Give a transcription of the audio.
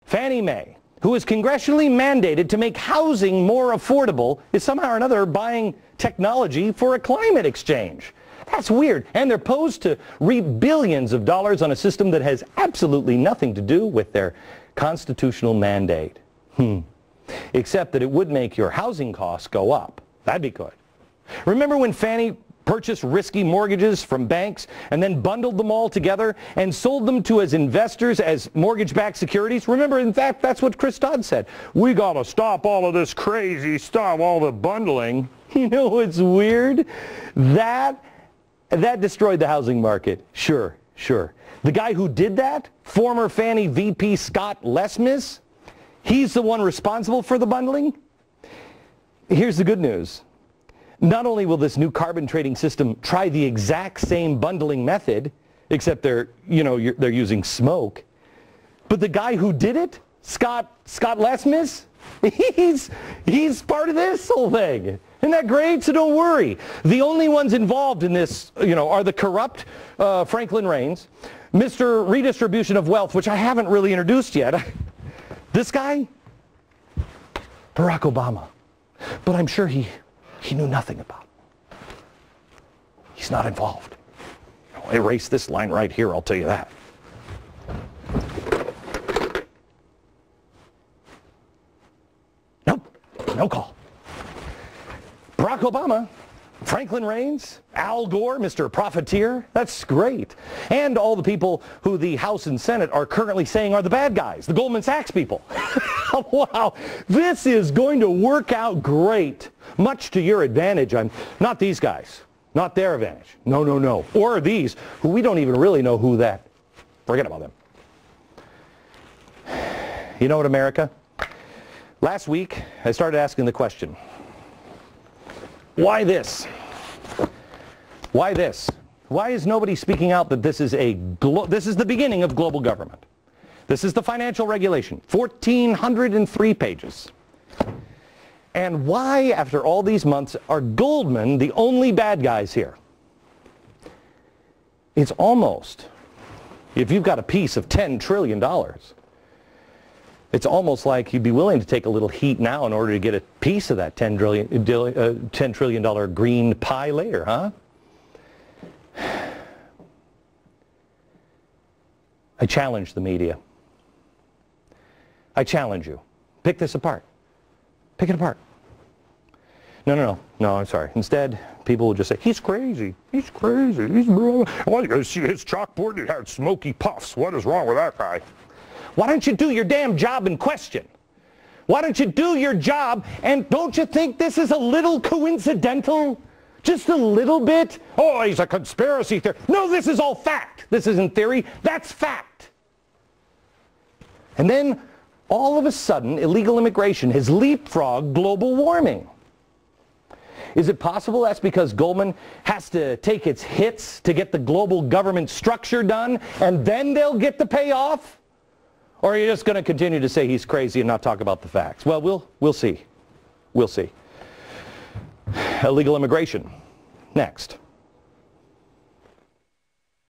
Fannie Mae, who is congressionally mandated to make housing more affordable, is somehow or another buying technology for a climate exchange. That's weird. And they're posed to reap billions of dollars on a system that has absolutely nothing to do with their constitutional mandate. Except that it would make your housing costs go up. That'd be good. Remember when Fannie purchased risky mortgages from banks and then bundled them all together and sold them to as investors as mortgage-backed securities? Remember, in fact, that's what Chris Dodd said. We got to stop all of this crazy stuff, all the bundling. You know what's weird? That destroyed the housing market. Sure. The guy who did that, former Fannie VP Scott Lesmis, he's the one responsible for the bundling. Here's the good news. Not only will this new carbon trading system try the exact same bundling method, except they're using smoke, but the guy who did it, Scott Lesmis, he's part of this whole thing. Isn't that great? So don't worry. The only ones involved in this, are the corrupt Franklin Raines, Mr. Redistribution of Wealth, which I haven't really introduced yet. This guy, Barack Obama. But I'm sure he knew nothing about it. He's not involved. I'll erase this line right here, I'll tell you that. Nope, no call. Barack Obama, Franklin Raines, Al Gore, Mr. Profiteer, that's great. And all the people who the House and Senate are currently saying are the bad guys, the Goldman Sachs people. Wow, this is going to work out great. Much to your advantage. Not these guys, not their advantage. No. Or these, who we don't even really know who that. Forget about them. You know what, America? Last week, I started asking the question, why this? Why this? Why is nobody speaking out that this is the beginning of global government? This is the financial regulation, 1,403 pages. And why, after all these months, are Goldman the only bad guys here? It's almost, if you've got a piece of $10 trillion, it's almost like you'd be willing to take a little heat now in order to get a piece of that $10 trillion green pie later, huh? I challenge the media. I challenge you. Pick this apart. Pick it apart. No, I'm sorry. Instead, people will just say, he's crazy. He's crazy. Well, you see his chalkboard, it had smoky puffs. What is wrong with that guy? Why don't you do your damn job and question? Why don't you do your job, and don't you think this is a little coincidental? Just a little bit? Oh, he's a conspiracy theory. No, this is all fact. This isn't theory. That's fact. And then, all of a sudden, illegal immigration has leapfrogged global warming. Is it possible that's because Goldman has to take its hits to get the global government structure done, and then they'll get the payoff? Or are you just going to continue to say he's crazy and not talk about the facts? Well, we'll see. We'll see. Illegal immigration. Next.